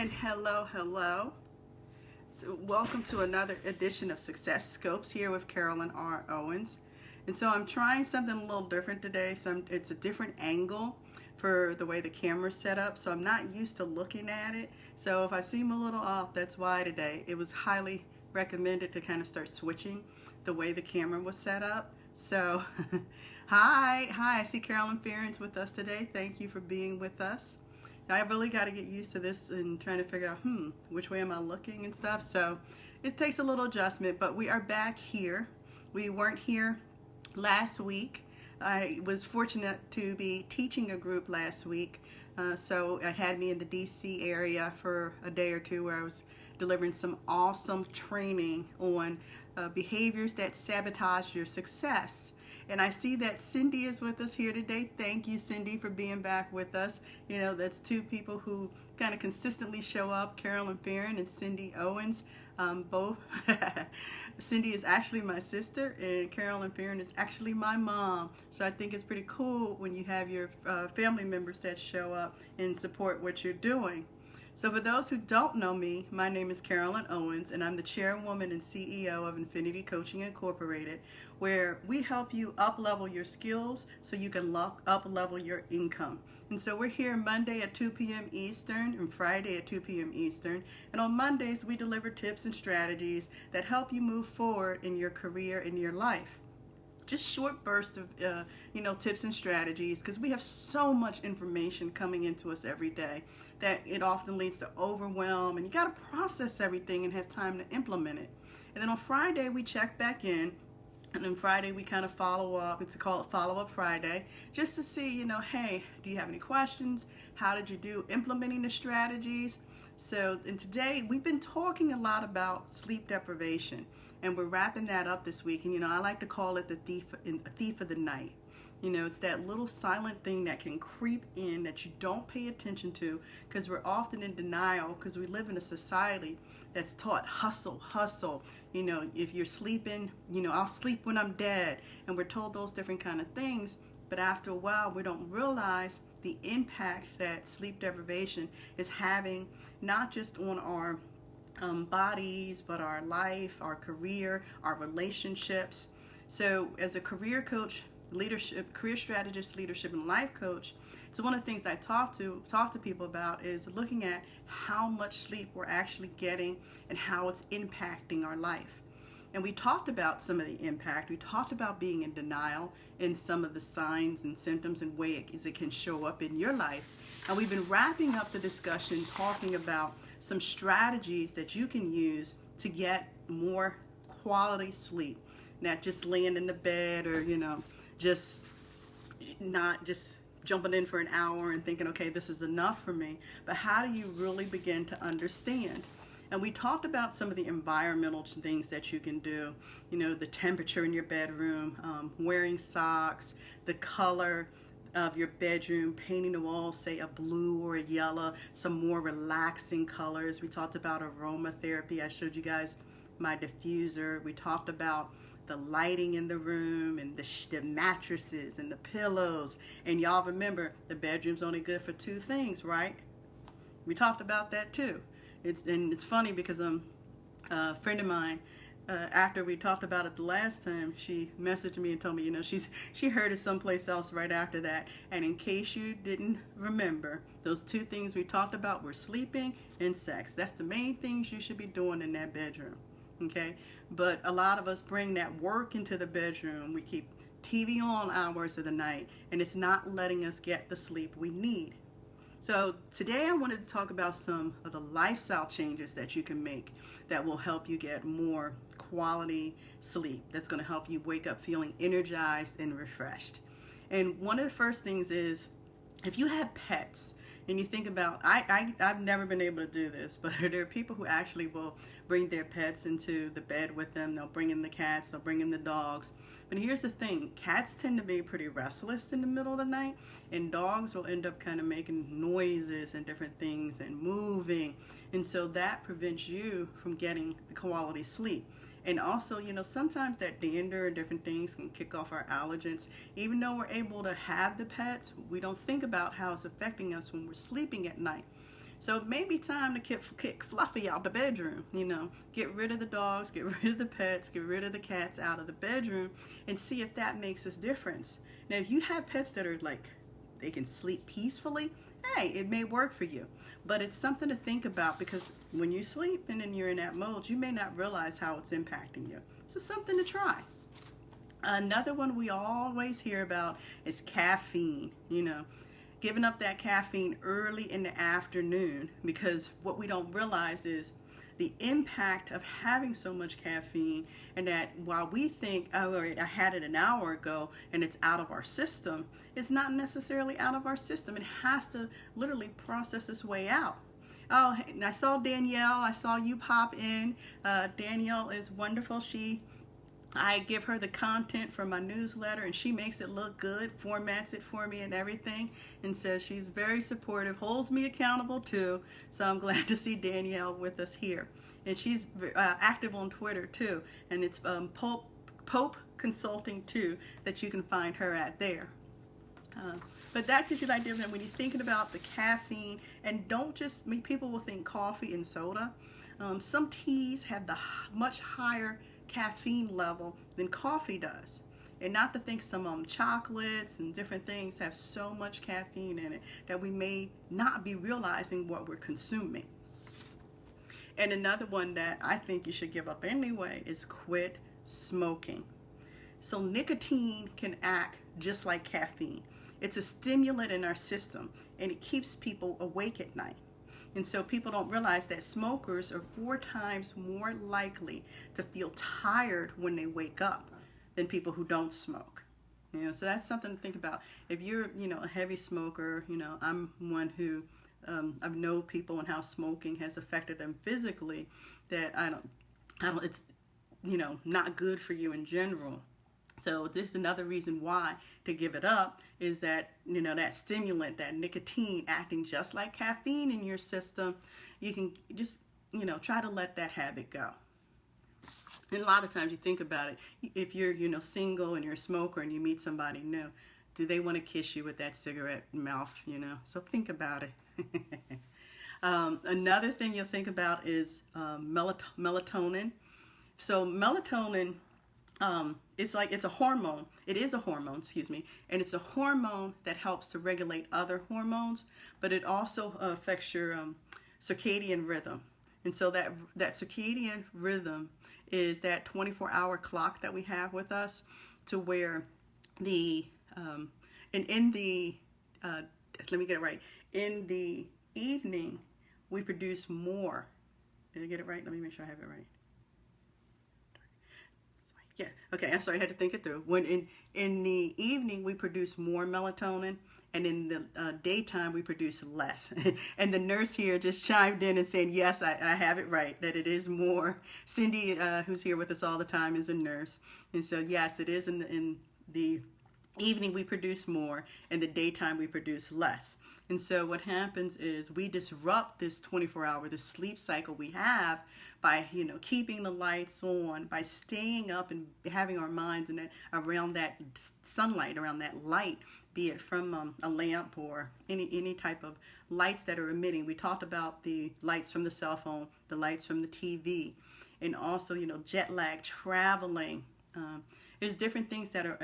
And hello. So welcome to another edition of Success Scopes here with Carolyn R. Owens. And so I'm trying something a little different today. It's a different angle for the way the camera's set up. So I'm not used to looking at it. So if I seem a little off, that's why today. It was highly recommended to kind of start switching the way the camera was set up. So hi, I see Carolyn Farron's with us today. Thank you for being with us. I really got to get used to this and trying to figure out, which way am I looking and stuff. So it takes a little adjustment, but we are back here. We weren't here last week. I was fortunate to be teaching a group last week. So it had me in the DC area for a day or two where I was delivering some awesome training on behaviors that sabotage your success. And I see that Cindy is with us here today. Thank you, Cindy, for being back with us. You know, that's two people who kind of consistently show up, Carolyn Farron and Cindy Owens, both. Cindy is actually my sister, and Carolyn Farron is actually my mom. So I think it's pretty cool when you have your family members that show up and support what you're doing. So for those who don't know me, my name is Carolyn Owens, and I'm the chairwoman and CEO of Infinity Coaching Incorporated, where we help you up-level your skills so you can up-level your income. And so we're here Monday at 2 p.m. Eastern and Friday at 2 p.m. Eastern. And on Mondays, we deliver tips and strategies that help you move forward in your career and your life. Just short bursts of tips and strategies, because we have so much information coming into us every day that it often leads to overwhelm, and you got to process everything and have time to implement it. And then on Friday we check back in, and then Friday we kind of follow up. It's called Follow-Up Friday, just to see, hey, do you have any questions? How did you do implementing the strategies? So, and today we've been talking a lot about sleep deprivation, and we're wrapping that up this week. And I like to call it the thief of the night. It's that little silent thing that can creep in that you don't pay attention to, because we're often in denial, because we live in a society that's taught hustle. If you're sleeping, I'll sleep when I'm dead, and we're told those different kind of things. But after a while, we don't realize the impact that sleep deprivation is having, not just on our bodies, but our life, our career, our relationships. So as a career coach, career strategist, leadership and life coach, so one of the things I talk to people about is looking at how much sleep we're actually getting and how it's impacting our life. And we talked about some of the impact. We talked about being in denial and some of the signs and symptoms and ways it can show up in your life. And we've been wrapping up the discussion talking about some strategies that you can use to get more quality sleep. Not just laying in the bed or, just not just jumping in for an hour and thinking, okay, this is enough for me. But how do you really begin to understand? And we talked about some of the environmental things that you can do, the temperature in your bedroom, wearing socks, the color of your bedroom, painting the walls, say a blue or a yellow, some more relaxing colors. We talked about aromatherapy. I showed you guys my diffuser. We talked about the lighting in the room and the mattresses and the pillows. And y'all remember, the bedroom's only good for two things, right? We talked about that too. It's funny because a friend of mine, after we talked about it the last time, she messaged me and told me, she heard it someplace else right after that. And in case you didn't remember, those two things we talked about were sleeping and sex. That's the main things you should be doing in that bedroom. Okay, but a lot of us bring that work into the bedroom. We keep TV on hours of the night, and it's not letting us get the sleep we need. So today I wanted to talk about some of the lifestyle changes that you can make that will help you get more quality sleep. That's going to help you wake up feeling energized and refreshed. And one of the first things is, if you have pets, and you think about, I've never been able to do this, but there are people who actually will bring their pets into the bed with them. They'll bring in the cats, they'll bring in the dogs. But here's the thing, cats tend to be pretty restless in the middle of the night, and dogs will end up kind of making noises and different things and moving. And so that prevents you from getting the quality sleep. And also, sometimes that dander and different things can kick off our allergens. Even though we're able to have the pets, we don't think about how it's affecting us when we're sleeping at night. So it may be time to kick Fluffy out the bedroom, you know, get rid of the dogs, get rid of the pets, get rid of the cats out of the bedroom, and see if that makes a difference. Now, if you have pets that are like, they can sleep peacefully, hey, it may work for you. But it's something to think about, because when you sleep and then you're in that mode, you may not realize how it's impacting you. So something to try. Another one we always hear about is caffeine, you know, giving up that caffeine early in the afternoon, because what we don't realize is the impact of having so much caffeine, and that while we think, oh, all right, I had it an hour ago and it's out of our system, it's not necessarily out of our system. It has to literally process its way out. Oh, I saw Danielle. I saw you pop in. Danielle is wonderful. I give her the content for my newsletter, and she makes it look good, formats it for me and everything, and so she's very supportive, holds me accountable too. So I'm glad to see Danielle with us here, and she's active on Twitter too, and it's Pope Consulting too, that you can find her at there. But that gives you the idea that when you're thinking about the caffeine, and don't just, people will think coffee and soda. Some teas have the much higher caffeine level than coffee does. And not to think some chocolates and different things have so much caffeine in it that we may not be realizing what we're consuming. And another one that I think you should give up anyway is quit smoking. So nicotine can act just like caffeine. It's a stimulant in our system, and it keeps people awake at night. And so people don't realize that smokers are 4 times more likely to feel tired when they wake up than people who don't smoke. You know, so that's something to think about. If you're, you know, a heavy smoker, you know, I'm one who I've known people and how smoking has affected them physically, that I don't, it's, you know, not good for you in general. So this is another reason why to give it up, is that, you know, that stimulant, that nicotine acting just like caffeine in your system, you can just, you know, try to let that habit go. And a lot of times you think about it, if you're, you know, single and you're a smoker and you meet somebody new, do they want to kiss you with that cigarette mouth, you know? So think about it. Another thing you'll think about is melatonin. So melatonin, it's a hormone. It is a hormone, excuse me, and it's a hormone that helps to regulate other hormones, but it also affects your circadian rhythm. And so that circadian rhythm is that 24-hour clock that we have with us, to where the let me get it right. In the evening, we produce more. Did I get it right? Let me make sure I have it right. Yeah, okay, I'm sorry, I had to think it through. When in the evening, we produce more melatonin, and in the daytime, we produce less. And the nurse here just chimed in and saying, yes, I have it right, that it is more. Cindy, who's here with us all the time, is a nurse. And so, yes, it is in the evening we produce more, in the daytime we produce less. And so what happens is we disrupt this 24-hour, the sleep cycle we have, by, you know, keeping the lights on, by staying up and having our minds in around that sunlight, around that light, be it from a lamp or any type of lights that are emitting. We talked about the lights from the cell phone, the lights from the TV, and also, you know, jet lag, traveling. There's different things that are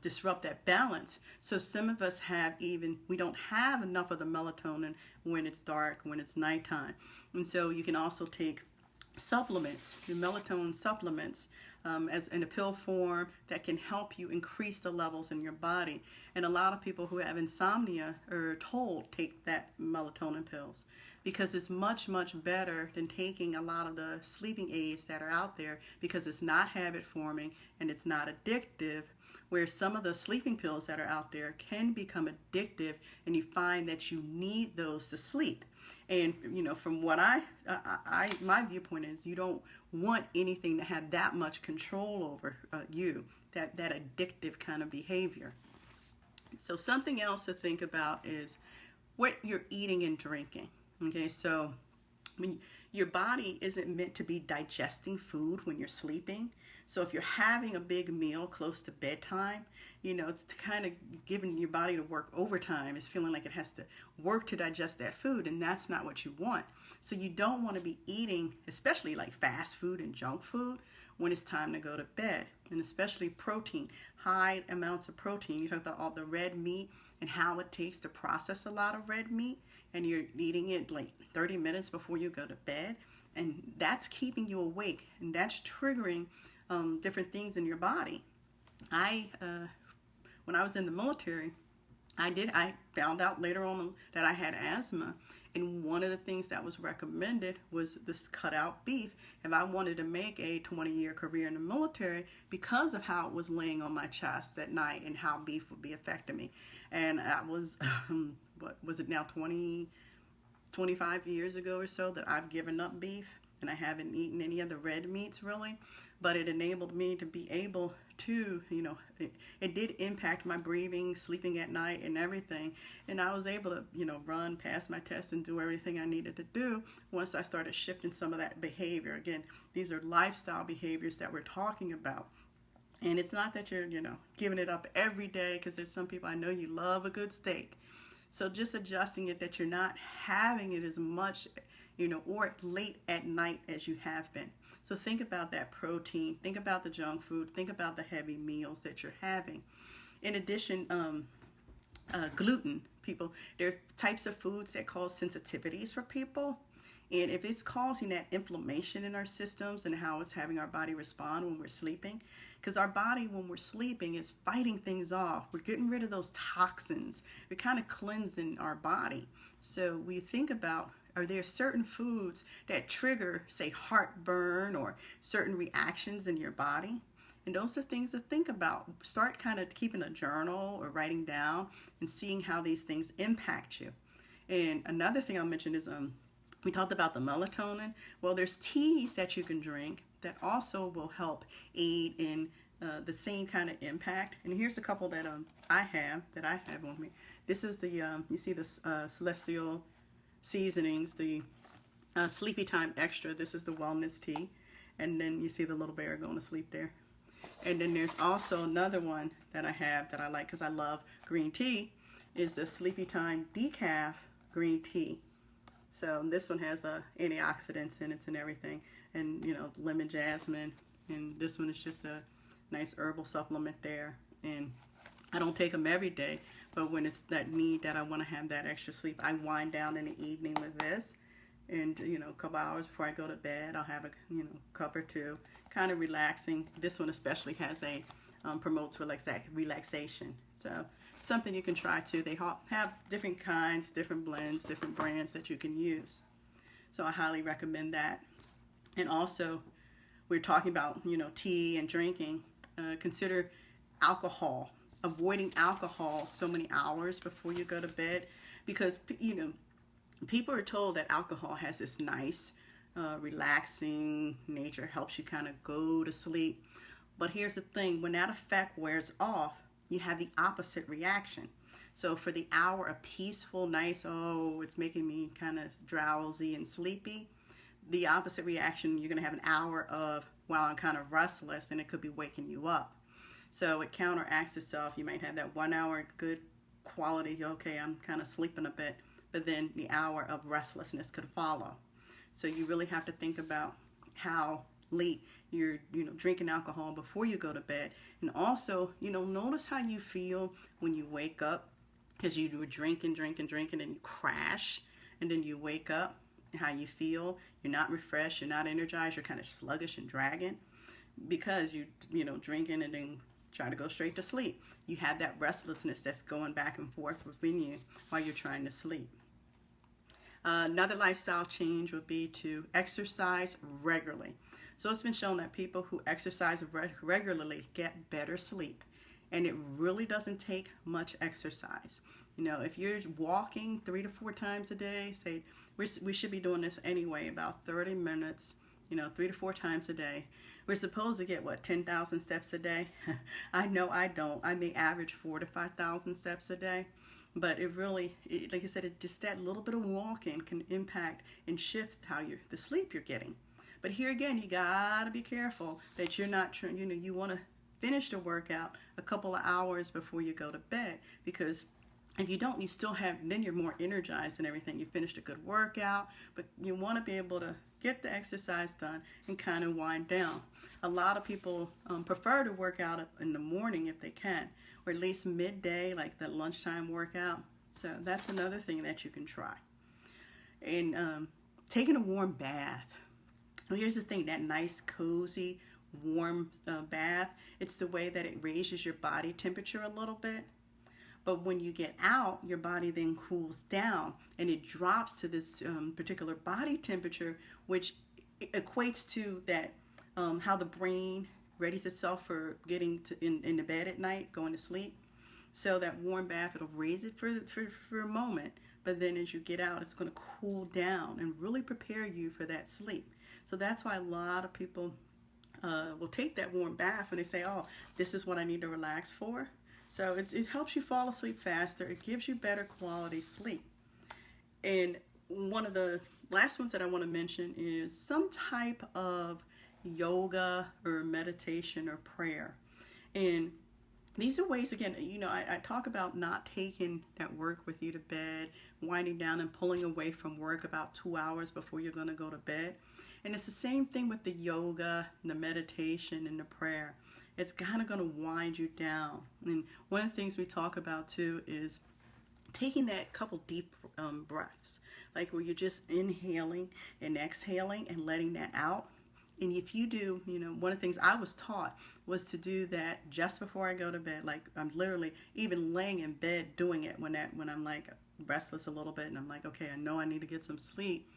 disrupt that balance. So some of us we don't have enough of the melatonin when it's dark, when it's nighttime. And so you can also take supplements, the melatonin supplements, as in a pill form, that can help you increase the levels in your body. And a lot of people who have insomnia are told take that melatonin pills, because it's much, much better than taking a lot of the sleeping aids that are out there, because it's not habit forming and it's not addictive, where some of the sleeping pills that are out there can become addictive, and you find that you need those to sleep. And, you know, from what my viewpoint is, you don't want anything to have that much control over you, that addictive kind of behavior. So something else to think about is what you're eating and drinking. Okay, so your body isn't meant to be digesting food when you're sleeping. So if you're having a big meal close to bedtime, it's kind of giving your body to work overtime. It's feeling like it has to work to digest that food, and that's not what you want. So you don't want to be eating, especially like fast food and junk food, when it's time to go to bed. And especially protein, high amounts of protein. You talk about all the red meat and how it takes to process a lot of red meat, and you're eating it like 30 minutes before you go to bed, and that's keeping you awake, and that's triggering different things in your body. When I was in the military, I found out later on that I had asthma, and one of the things that was recommended was this cut out beef if I wanted to make a 20-year career in the military, because of how it was laying on my chest at night and how beef would be affecting me. And I was, what was it now, 25 years ago or so that I've given up beef, and I haven't eaten any of the red meats really, but it enabled me to be able to, it did impact my breathing, sleeping at night and everything, and I was able to, run past my test and do everything I needed to do once I started shifting some of that behavior. Again, these are lifestyle behaviors that we're talking about. And it's not that you're, giving it up every day, because there's some people I know you love a good steak. So just adjusting it that you're not having it as much, or late at night as you have been. So think about that protein, think about the junk food, think about the heavy meals that you're having. In addition, gluten, people, there are types of foods that cause sensitivities for people. And if it's causing that inflammation in our systems and how it's having our body respond when we're sleeping, because our body when we're sleeping is fighting things off. We're getting rid of those toxins. We're kind of cleansing our body. So we think about, are there certain foods that trigger, say, heartburn or certain reactions in your body? And those are things to think about. Start kind of keeping a journal or writing down and seeing how these things impact you. And another thing I'll mention is, we talked about the melatonin. Well, there's teas that you can drink that also will help aid in the same kind of impact. And here's a couple that I have on me. This is the, you see the Celestial Seasonings, the Sleepy Time Extra. This is the wellness tea. And then you see the little bear going to sleep there. And then there's also another one that I have that I like because I love green tea, is the Sleepy Time Decaf Green Tea. So this one has antioxidants in it and everything, and lemon jasmine, and this one is just a nice herbal supplement there. And I don't take them every day, but when it's that need that I want to have that extra sleep, I wind down in the evening with this, and a couple hours before I go to bed, I'll have a cup or two, kind of relaxing. This one especially has a promotes relaxation. So something you can try too. They have different kinds, different blends, different brands that you can use. So I highly recommend that. And also, we're talking about tea and drinking. Consider alcohol. Avoiding alcohol so many hours before you go to bed, because people are told that alcohol has this nice relaxing nature, helps you kind of go to sleep. But here's the thing, when that effect wears off, you have the opposite reaction. So for the hour of peaceful, nice, oh, it's making me kind of drowsy and sleepy, the opposite reaction, you're going to have an hour of, wow, I'm kind of restless, and it could be waking you up. So it counteracts itself. You might have that 1 hour good quality, okay, I'm kind of sleeping a bit, but then the hour of restlessness could follow. So you really have to think about how late you're drinking alcohol before you go to bed. And also, notice how you feel when you wake up, because you were drinking and you crash, and then you wake up, and how you feel. You're not refreshed, you're not energized, you're kind of sluggish and dragging, because you drinking and then try to go straight to sleep. You have that restlessness that's going back and forth within you while you're trying to sleep. Another lifestyle change would be to exercise regularly. So it's been shown that people who exercise regularly get better sleep, and it really doesn't take much exercise. If you're walking 3 to 4 times a day, say we should be doing this anyway, about 30 minutes, 3 to 4 times a day. We're supposed to get, what, 10,000 steps a day? I know I don't. I may average 4,000 to 5,000 steps a day. But it really, like I said, just that little bit of walking can impact and shift the sleep you're getting. But here again, you gotta be careful that you're not, you want to finish the workout a couple of hours before you go to bed, because if you don't, you still have, then you're more energized and everything. You finished a good workout, but you want to be able to get the exercise done and kind of wind down. A lot of people prefer to work out in the morning if they can, or at least midday, like the lunchtime workout. So that's another thing that you can try. And taking a warm bath. Well, here's the thing, that nice, cozy, warm bath, it's the way that it raises your body temperature a little bit. But when you get out, your body then cools down and it drops to this particular body temperature, which equates to that how the brain readies itself for getting in the bed at night, going to sleep. So that warm bath, it'll raise it for a moment, but then as you get out, it's going to cool down and really prepare you for that sleep. So that's why a lot of people will take that warm bath and they say, oh, this is what I need to relax for. So it helps you fall asleep faster. It gives you better quality sleep. And one of the last ones that I want to mention is some type of yoga or meditation or prayer. And these are ways, again, I talk about not taking that work with you to bed, winding down and pulling away from work about 2 hours before you're going to go to bed. And it's the same thing with the yoga, and the meditation, and the prayer. It's kind of going to wind you down. And one of the things we talk about too is taking that couple deep breaths, like where you're just inhaling and exhaling and letting that out. And if you do, one of the things I was taught was to do that just before I go to bed. Like I'm literally even laying in bed doing it when I'm like restless a little bit and I'm like, okay, I know I need to get some sleep,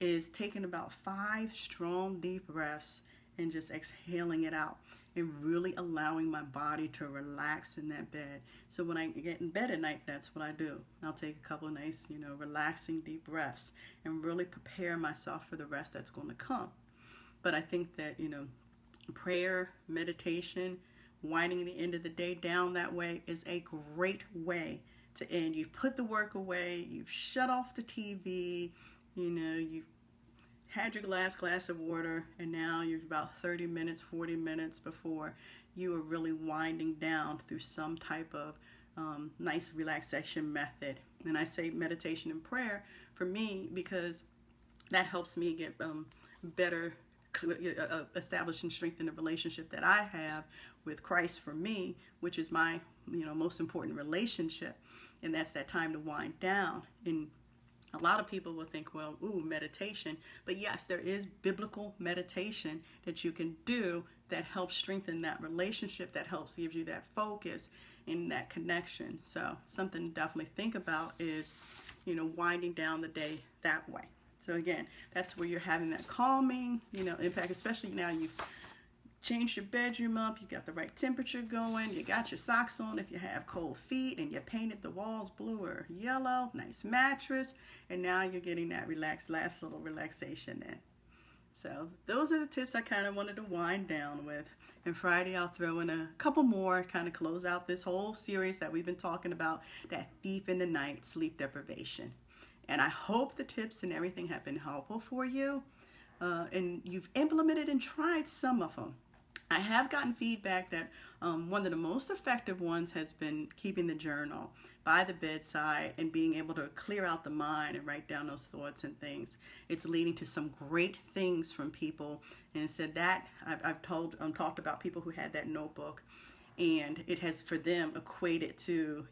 is taking about 5 strong deep breaths and just exhaling it out and really allowing my body to relax in that bed. So when I get in bed at night, that's what I do. I'll take a couple of nice, relaxing deep breaths and really prepare myself for the rest that's going to come. But I think that, prayer, meditation, winding the end of the day down that way is a great way to end. You've put the work away, you've shut off the TV, you've had your glass of water, and now you're about 30 minutes, 40 minutes before you are really winding down through some type of nice relaxation method. And I say meditation and prayer for me because that helps me get better, establish and strengthen the relationship that I have with Christ for me, which is my most important relationship, and that's that time to wind down. And a lot of people will think, well, ooh, meditation. But yes, there is biblical meditation that you can do that helps strengthen that relationship, that helps give you that focus and that connection. So something to definitely think about is, winding down the day that way. So again, that's where you're having that calming, impact, especially now you've changed your bedroom up, you got the right temperature going, you got your socks on if you have cold feet, and you painted the walls blue or yellow, nice mattress, and now you're getting that last little relaxation in. So those are the tips I kind of wanted to wind down with. And Friday I'll throw in a couple more, kind of close out this whole series that we've been talking about, that thief in the night, sleep deprivation. And I hope the tips and everything have been helpful for you, and you've implemented and tried some of them. I have gotten feedback that one of the most effective ones has been keeping the journal by the bedside and being able to clear out the mind and write down those thoughts and things. It's leading to some great things from people. And said that I've talked about people who had that notebook, and it has for them equated to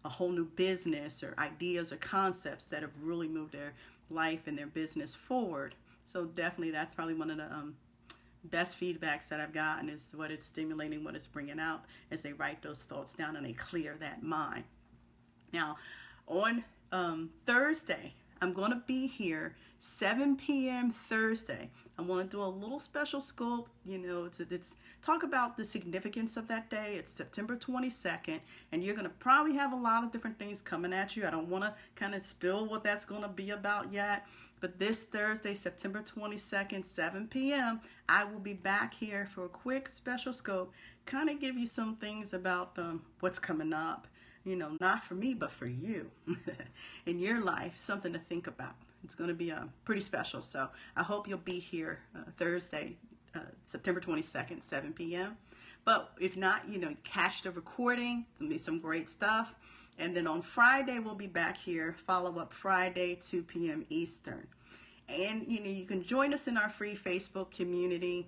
a whole new business or ideas or concepts that have really moved their life and their business forward. So definitely that's probably one of the best feedbacks that I've gotten, is what it's stimulating, what it's bringing out as they write those thoughts down and they clear that mind. Now, on Thursday, I'm going to be here 7 p.m. Thursday. I want to do a little special scope, it's talk about the significance of that day. It's September 22nd, and you're going to probably have a lot of different things coming at you. I don't want to kind of spill what that's going to be about yet, but this Thursday, September 22nd, 7 p.m., I will be back here for a quick special scope, kind of give you some things about what's coming up, not for me, but for you in your life, something to think about. It's going to be pretty special. So I hope you'll be here Thursday, September 22nd, 7 p.m. But if not, catch the recording. It's going to be some great stuff. And then on Friday, we'll be back here, follow-up Friday, 2 p.m. Eastern. And, you can join us in our free Facebook community.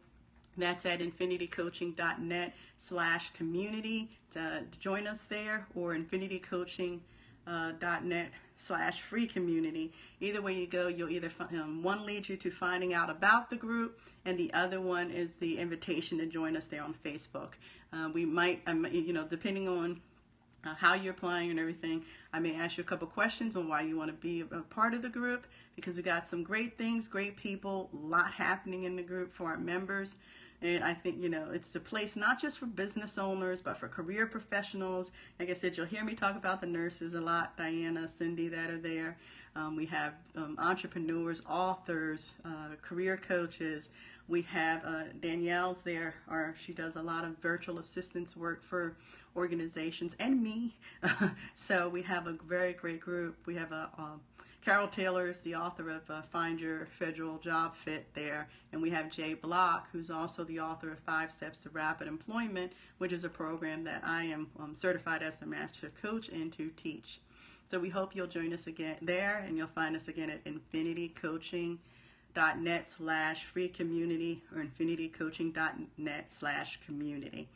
That's at infinitycoaching.net/community to join us there, or infinitycoaching.net/free community. Either way you go, you'll either one leads you to finding out about the group, and the other one is the invitation to join us there on Facebook. We might, depending on how you're applying and everything, I may ask you a couple questions on why you want to be a part of the group, because we got some great things, great people, a lot happening in the group for our members. And I think, it's a place not just for business owners, but for career professionals. Like I said, you'll hear me talk about the nurses a lot, Diana, Cindy, that are there. We have entrepreneurs, authors, career coaches. We have Danielle's there, she does a lot of virtual assistance work for organizations, and me. So we have a very great group. We have Carol Taylor is the author of Find Your Federal Job Fit there. And we have Jay Block, who's also the author of 5 Steps to Rapid Employment, which is a program that I am certified as a master coach and to teach. So we hope you'll join us again there, and you'll find us again at infinitycoaching.net/free community or infinitycoaching.net/community.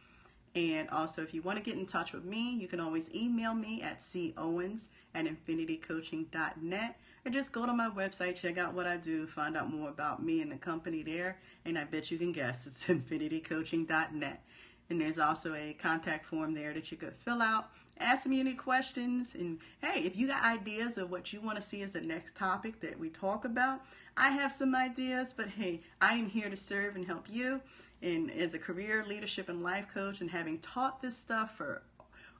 And also, if you want to get in touch with me, you can always email me at cowens@infinitycoaching.net, or just go to my website, check out what I do, find out more about me and the company there, and I bet you can guess it's infinitycoaching.net. And there's also a contact form there that you could fill out, ask me any questions, and hey, if you got ideas of what you want to see as the next topic that we talk about, I have some ideas, but hey, I am here to serve and help you. And as a career, leadership, and life coach, and having taught this stuff for,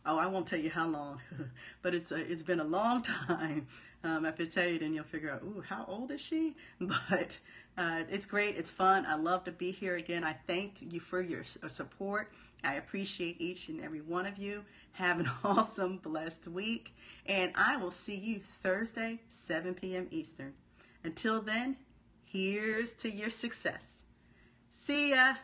I won't tell you how long, but it's been a long time. If I tell you, then you'll figure out, ooh, how old is she? But it's great. It's fun. I love to be here again. I thank you for your support. I appreciate each and every one of you. Have an awesome, blessed week. And I will see you Thursday, 7 p.m. Eastern. Until then, here's to your success. See ya.